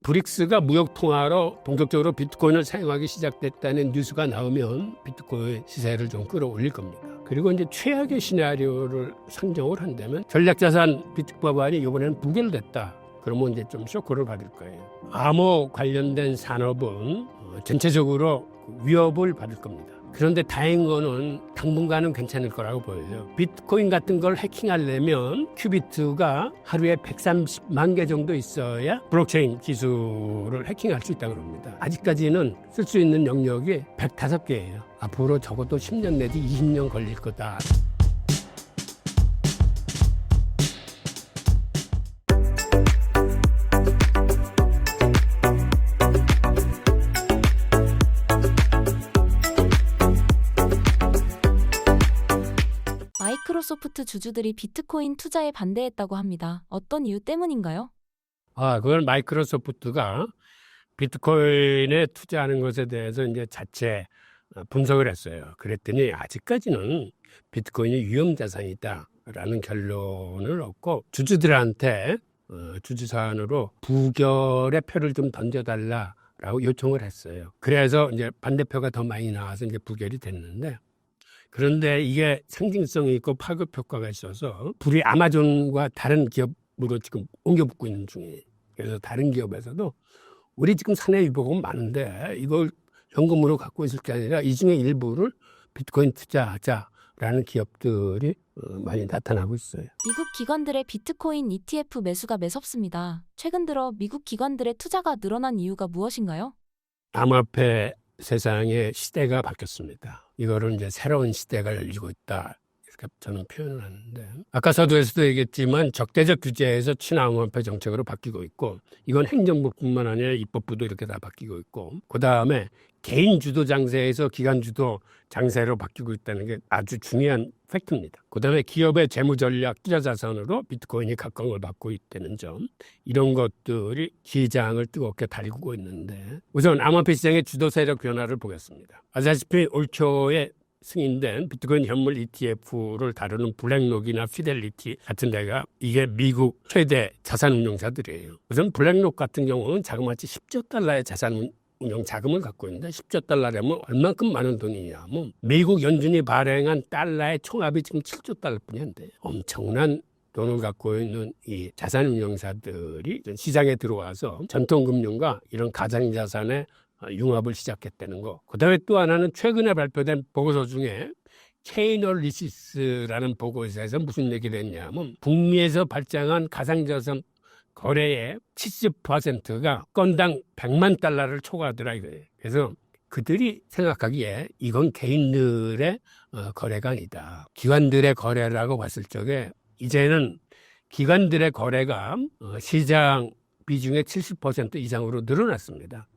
브릭스가 무역 통화로 본격적으로 비트코인을 사용하기 시작됐다는 뉴스가 나오면 비트코인 시세를 좀 끌어올릴 겁니다. 그리고 이제 최악의 시나리오를 상정을 한다면 전략자산 비트법안이 이번에는 부결됐다. 그러면 이제 좀 쇼크를 받을 거예요. 암호 관련된 산업은 전체적으로 위협을 받을 겁니다. 그런데 다행인 거는 당분간은 괜찮을 거라고 보여요. 비트코인 같은 걸 해킹하려면 큐비트가 하루에 130만 개 정도 있어야 블록체인 기술을 해킹할 수 있다고 합니다. 아직까지는 쓸 수 있는 영역이 105개예요. 앞으로 적어도 10년 내지 20년 걸릴 거다. 마이크로소프트 주주들이 비트코인 투자에 반대했다고 합니다. 어떤 이유 때문인가요? 그건 마이크로소프트가 비트코인에 투자하는 것에 대해서 이제 자체 분석을 했어요. 그랬더니 아직까지는 비트코인이 위험자산이다라는 결론을 얻고 주주들한테 주주사안으로 부결의 표를 좀 던져달라라고 요청을 했어요. 그래서 이제 반대표가 더 많이 나와서 이제 부결이 됐는데, 그런데 이게 상징성이 있고 파급 효과가 있어서 불이 아마존과 다른 기업으로 지금 옮겨붙고 있는 중이에요. 그래서 다른 기업에서도 우리 지금 사내 위복은 많은데 이걸 현금으로 갖고 있을 게 아니라 이 중에 일부를 비트코인 투자하자라는 기업들이 많이 나타나고 있어요. 미국 기관들의 비트코인 ETF 매수가 매섭습니다. 최근 들어 미국 기관들의 투자가 늘어난 이유가 무엇인가요? 암호화폐 세상의 시대가 바뀌었습니다. 이거를 이제 새로운 시대가 열리고 있다, 이렇게 저는 표현을 하는데, 아까 서두에서도 얘기했지만 적대적 규제에서 친암호화폐 정책으로 바뀌고 있고, 이건 행정부뿐만 아니라 입법부도 이렇게 다 바뀌고 있고, 그 다음에 개인 주도 장세에서 기관 주도 장세로 바뀌고 있다는 게 아주 중요한 팩트입니다. 그 다음에 기업의 재무전략 투자 자산으로 비트코인이 각광을 받고 있다는 점, 이런 것들이 시장을 뜨겁게 달구고 있는데, 우선 암호화폐 시장의 주도 세력 변화를 보겠습니다. 아시다시피 올 초에 승인된 비트코인 현물 ETF를 다루는 블랙록이나 피델리티 같은 데가 이게 미국 최대 자산운용사들이에요. 우선 블랙록 같은 경우는 자그마치 10조 달러의 자산운용 자금을 갖고 있는데, 10조 달러라면 얼만큼 많은 돈이냐면 미국 연준이 발행한 달러의 총합이 지금 7조 달러뿐인데, 엄청난 돈을 갖고 있는 이 자산운용사들이 시장에 들어와서 전통금융과 이런 가상자산의 융합을 시작했다는 거. 그다음에 또 하나는 최근에 발표된 보고서 중에 케이널리시스라는 보고서에서 무슨 얘기를 했냐면, 북미에서 발행한 가상자산 거래의 70%가 건당 100만 달러를 초과하더라 이거예요. 그래서 그들이 생각하기에 이건 개인들의 거래가 아니다. 기관들의 거래라고 봤을 적에 이제는 기관들의 거래가 시장 비중의 70% 이상으로 늘어났습니다.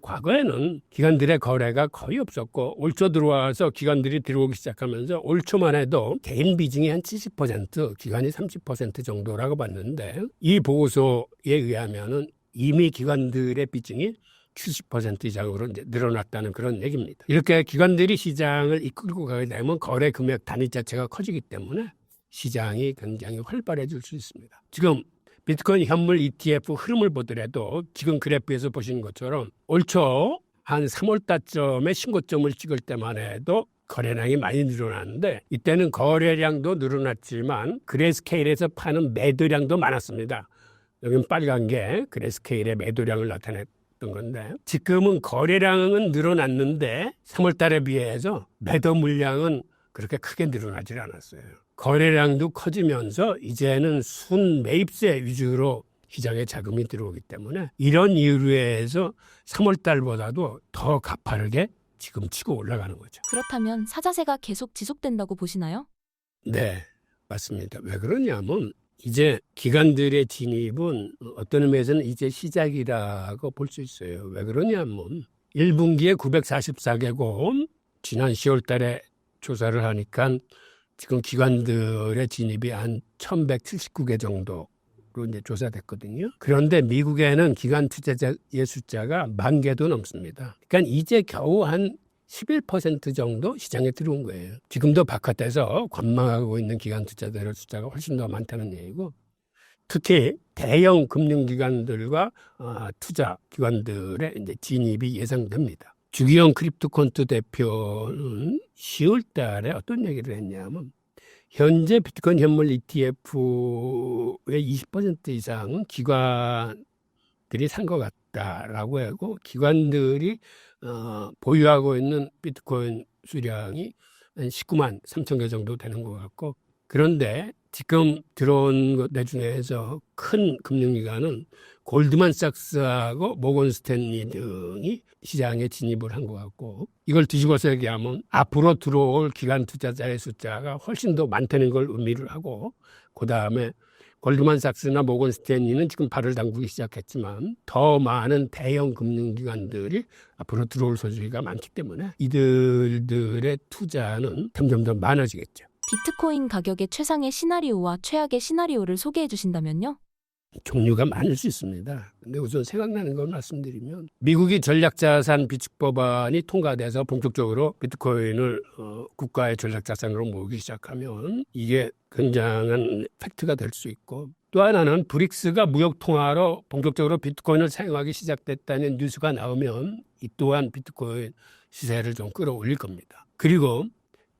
과거에는 기관들의 거래가 거의 없었고, 올 초 들어와서 기관들이 들어오기 시작하면서 올 초만 해도 개인 비중이 한 70%, 기관이 30% 정도라고 봤는데, 이 보고서에 의하면은 이미 기관들의 비중이 70% 이상으로 이제 늘어났다는 그런 얘기입니다. 이렇게 기관들이 시장을 이끌고 가게 되면 거래 금액 단위 자체가 커지기 때문에 시장이 굉장히 활발해질 수 있습니다. 지금 비트코인 현물 ETF 흐름을 보더라도 지금 그래프에서 보시는 것처럼 올 초 한 3월 달쯤에 신고점을 찍을 때만 해도 거래량이 많이 늘어났는데, 이때는 거래량도 늘어났지만 그레이스케일에서 파는 매도량도 많았습니다. 여기는 빨간 게 그레이스케일의 매도량을 나타냈던 건데, 지금은 거래량은 늘어났는데 3월 달에 비해서 매도 물량은 그렇게 크게 늘어나질 않았어요. 거래량도 커지면서 이제는 순 매입세 위주로 시장에 자금이 들어오기 때문에 이런 이유로 해서 3월 달보다도 더 가파르게 지금 치고 올라가는 거죠. 그렇다면 사자세가 계속 지속된다고 보시나요? 네, 맞습니다. 왜 그러냐면 이제 기관들의 진입은 어떤 의미에서는 이제 시작이라고 볼 수 있어요. 왜 그러냐면 1분기에 944개국, 지난 10월 달에 조사를 하니까 지금 기관들의 진입이 한 1179개 정도로 이제 조사됐거든요. 그런데 미국에는 기관 투자자의 숫자가 10,000개도 넘습니다. 그러니까 이제 겨우 한 11% 정도 시장에 들어온 거예요. 지금도 바깥에서 관망하고 있는 기관 투자자의 숫자가 훨씬 더 많다는 얘기고, 특히 대형 금융기관들과 투자 기관들의 이제 진입이 예상됩니다. 주기영 크립토콘트 대표는 10월 달에 어떤 얘기를 했냐면 현재 비트코인 현물 ETF의 20% 이상은 기관들이 산 것 같다라고 하고 기관들이 보유하고 있는 비트코인 수량이 한 19만 3천 개 정도 되는 것 같고 그런데 지금 들어온 것 중에서 큰 금융기관은 골드만삭스하고 모건 스탠리 등이 시장에 진입을 한 것 같고 이걸 뒤집어서 얘기하면 앞으로 들어올 기관 투자자의 숫자가 훨씬 더 많다는 걸 의미를 하고 그다음에 골드만삭스나 모건 스탠리는 지금 발을 담그기 시작했지만 더 많은 대형 금융기관들이 앞으로 들어올 소지가 많기 때문에 이들의 투자는 점점 더 많아지겠죠. 비트코인 가격의 최상의 시나리오와 최악의 시나리오를 소개해 주신다면요? 종류가 많을 수 있습니다. 근데 우선 생각나는 걸 말씀드리면 미국이 전략자산 비축법안이 통과돼서 본격적으로 비트코인을 국가의 전략자산으로 모으기 시작하면 이게 굉장한 팩트가 될 수 있고 또 하나는 브릭스가 무역통화로 본격적으로 비트코인을 사용하기 시작됐다는 뉴스가 나오면 이 또한 비트코인 시세를 좀 끌어올릴 겁니다. 그리고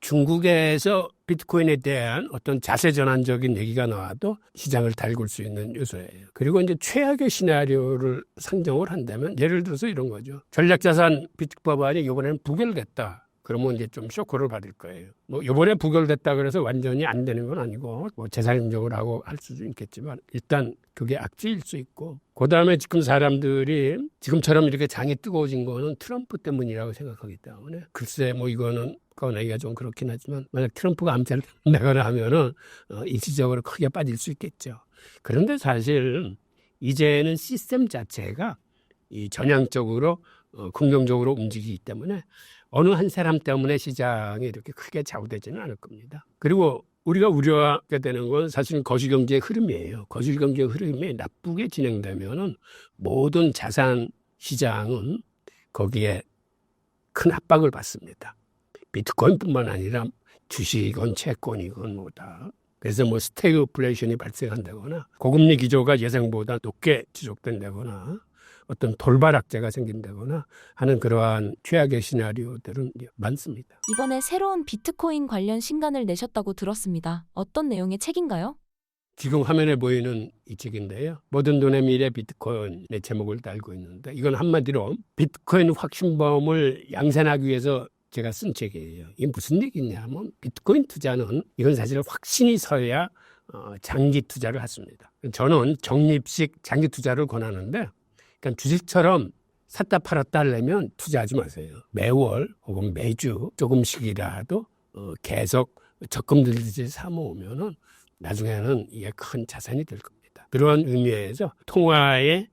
중국에서 비트코인에 대한 어떤 자세 전환적인 얘기가 나와도 시장을 달굴 수 있는 요소예요. 그리고 이제 최악의 시나리오를 상정을 한다면 예를 들어서 이런 거죠. 전략자산 비축법안이 이번에는 부결됐다. 그러면 이제 좀 쇼크를 받을 거예요. 뭐 이번에 부결됐다 그래서 완전히 안 되는 건 아니고 뭐 재산 인정을 하고 할 수도 있겠지만 일단 그게 악재일 수 있고 그다음에 지금 사람들이 지금처럼 이렇게 장이 뜨거워진 거는 트럼프 때문이라고 생각하기 때문에 글쎄 뭐 이거는 꺼내기가 좀 그렇긴 하지만 만약 트럼프가 암살을 내거나 하면은 일시적으로 크게 빠질 수 있겠죠. 그런데 사실 이제는 시스템 자체가 이 전향적으로 긍정적으로 움직이기 때문에 어느 한 사람 때문에 시장이 이렇게 크게 좌우되지는 않을 겁니다. 그리고 우리가 우려하게 되는 건 사실 거시경제의 흐름이에요. 거시경제의 흐름이 나쁘게 진행되면은 모든 자산 시장은 거기에 큰 압박을 받습니다. 비트코인뿐만 아니라 주식이건 채권이건 뭐다. 그래서 뭐 스태그플레이션이 발생한다거나 고금리 기조가 예상보다 높게 지속된다거나 어떤 돌발 악재가 생긴다거나 하는 그러한 최악의 시나리오들은 많습니다. 이번에 새로운 비트코인 관련 신간을 내셨다고 들었습니다. 어떤 내용의 책인가요? 지금 화면에 보이는 이 책인데요. 모든 돈의 미래 비트코인의 제목을 달고 있는데 이건 한마디로 비트코인 확신범을 양산하기 위해서 제가 쓴 책이에요. 이게 무슨 얘기냐면 비트코인 투자는 이건 사실 확신이 서야 장기 투자를 했습니다. 저는 적립식 장기 투자를 권하는데 그러니까 주식처럼 샀다 팔았다 하려면 투자하지 마세요. 매월 혹은 매주 조금씩이라도 계속 적금 들듯이 사모으면은 나중에는 이게 큰 자산이 될 겁니다. 그런 의미에서 통화의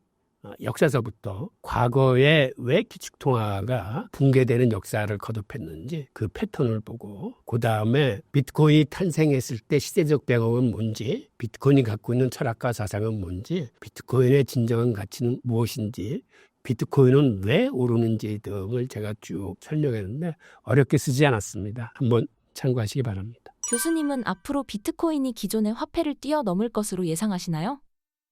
역사서부터 과거에 왜 기축통화가 붕괴되는 역사를 거듭했는지 그 패턴을 보고 그 다음에 비트코인이 탄생했을 때 시대적 배경은 뭔지 비트코인이 갖고 있는 철학과 사상은 뭔지 비트코인의 진정한 가치는 무엇인지 비트코인은 왜 오르는지 등을 제가 쭉 설명했는데 어렵게 쓰지 않았습니다. 한번 참고하시기 바랍니다. 교수님은 앞으로 비트코인이 기존의 화폐를 뛰어넘을 것으로 예상하시나요?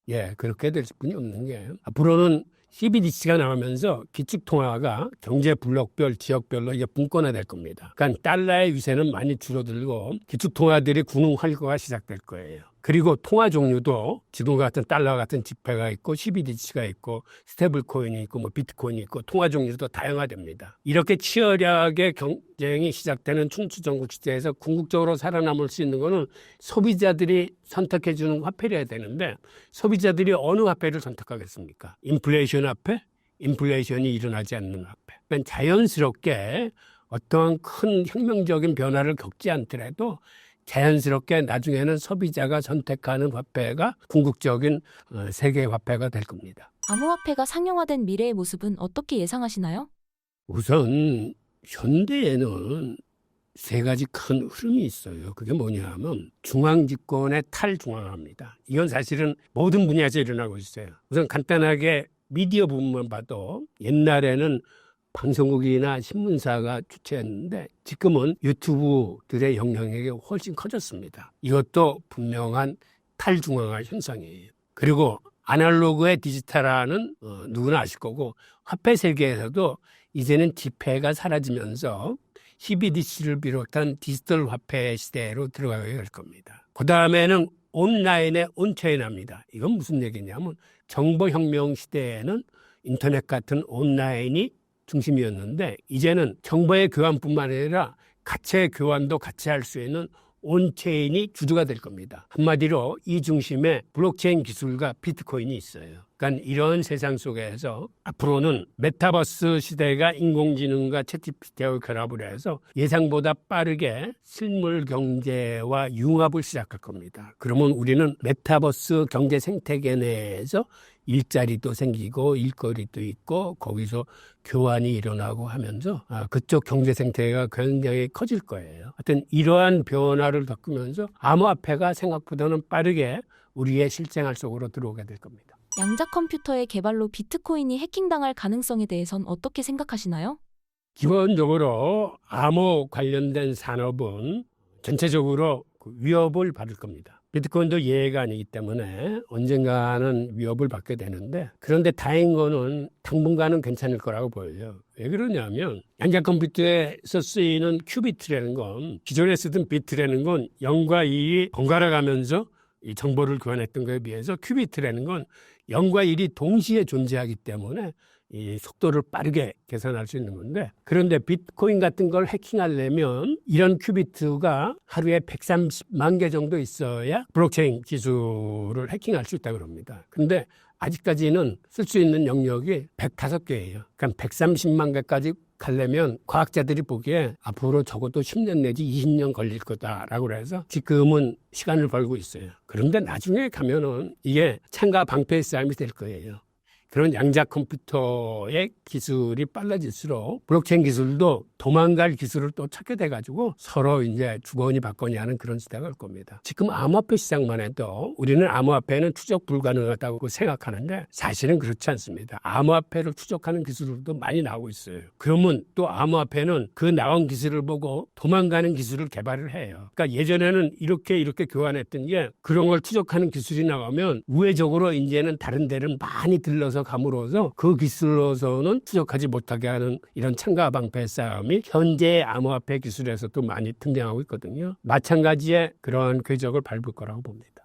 예, 그렇게 될 수뿐이 없는 게 앞으로는 CBDC가 나오면서 기축통화가 경제 블록별, 지역별로 이게 분권화될 겁니다. 그러니까 달러의 위세는 많이 줄어들고 기축통화들이 군웅활거가 시작될 거예요. 그리고 통화 종류도 지금 같은 달러 같은 지폐가 있고 CBDC가 있고 스테이블 코인이 있고 뭐 비트코인이 있고 통화 종류도 다양화됩니다. 이렇게 치열하게 경쟁이 시작되는 춘추전국 시대에서 궁극적으로 살아남을 수 있는 거는 소비자들이 선택해 주는 화폐여야 되는데 소비자들이 어느 화폐를 선택하겠습니까? 인플레이션 화폐? 인플레이션이 일어나지 않는 화폐. 그러니까 자연스럽게 어떠한 큰 혁명적인 변화를 겪지 않더라도 자연스럽게 나중에는 소비자가 선택하는 화폐가 궁극적인 세계 화폐가 될 겁니다. 암호화폐가 상용화된 미래의 모습은 어떻게 예상하시나요? 우선 현대에는 세 가지 큰 흐름이 있어요. 그게 뭐냐 하면 중앙집권의 탈중앙화입니다. 이건 사실은 모든 분야에서 일어나고 있어요. 우선 간단하게 미디어 부분만 봐도 옛날에는 방송국이나 신문사가 주체했는데 지금은 유튜브들의 영향력이 훨씬 커졌습니다. 이것도 분명한 탈중앙화 현상이에요. 그리고 아날로그의 디지털화는 누구나 아실 거고 화폐 세계에서도 이제는 지폐가 사라지면서 CBDC를 비롯한 디지털 화폐 시대로 들어가게 될 겁니다. 그 다음에는 온라인의 온체인화입니다. 이건 무슨 얘기냐면 정보혁명 시대에는 인터넷 같은 온라인이 중심이었는데 이제는 정보의 교환뿐만 아니라 가치의 교환도 같이 할 수 있는 온체인이 주주가 될 겁니다. 한마디로 이 중심에 블록체인 기술과 비트코인이 있어요. 그러니까 이런 세상 속에서 앞으로는 메타버스 시대가 인공지능과 챗GPT와 결합을 해서 예상보다 빠르게 실물 경제와 융합을 시작할 겁니다. 그러면 우리는 메타버스 경제 생태계 내에서 일자리도 생기고 일거리도 있고 거기서 교환이 일어나고 하면서 그쪽 경제 생태계가 굉장히 커질 거예요. 하여튼 이러한 변화를 겪으면서 암호화폐가 생각보다는 빠르게 우리의 실생활 속으로 들어오게 될 겁니다. 양자 컴퓨터의 개발로 비트코인이 해킹당할 가능성에 대해선 어떻게 생각하시나요? 기본적으로 암호 관련된 산업은 전체적으로 위협을 받을 겁니다. 비트코인도 예외가 아니기 때문에 언젠가는 위협을 받게 되는데 그런데 다행인 거는 당분간은 괜찮을 거라고 보여요. 왜 그러냐면 양자 컴퓨터에서 쓰이는 큐비트라는 건 기존에 쓰던 비트라는 건 0과 2이 번갈아 가면서 이 정보를 교환했던 것에 비해서 큐비트라는 건 0과 1이 동시에 존재하기 때문에 이 속도를 빠르게 계산할 수 있는 건데 그런데 비트코인 같은 걸 해킹하려면 이런 큐비트가 하루에 130만 개 정도 있어야 블록체인 기술을 해킹할 수 있다고 합니다. 그런데 아직까지는 쓸 수 있는 영역이 105개예요. 그러니까 130만 개까지 가려면 과학자들이 보기에 앞으로 적어도 10년 내지 20년 걸릴 거다라고 해서 지금은 시간을 벌고 있어요. 그런데 나중에 가면은 이게 창과 방패의 싸움이 될 거예요. 그런 양자 컴퓨터의 기술이 빨라질수록 블록체인 기술도 도망갈 기술을 또 찾게 돼가지고 서로 이제 주거니 받거니 하는 그런 시대가 올 겁니다. 지금 암호화폐 시장만 해도 우리는 암호화폐는 추적 불가능하다고 생각하는데 사실은 그렇지 않습니다. 암호화폐를 추적하는 기술도 많이 나오고 있어요. 그러면 또 암호화폐는 그 나온 기술을 보고 도망가는 기술을 개발을 해요. 그러니까 예전에는 이렇게 교환했던 게 그런 걸 추적하는 기술이 나오면 우회적으로 이제는 다른 데를 많이 들러서 감으로써 그 기술로서는 추적하지 못하게 하는 이런 창과 방패 싸움이 현재 암호화폐 기술에서도 많이 등장하고 있거든요. 마찬가지의 그런 궤적을 밟을 거라고 봅니다.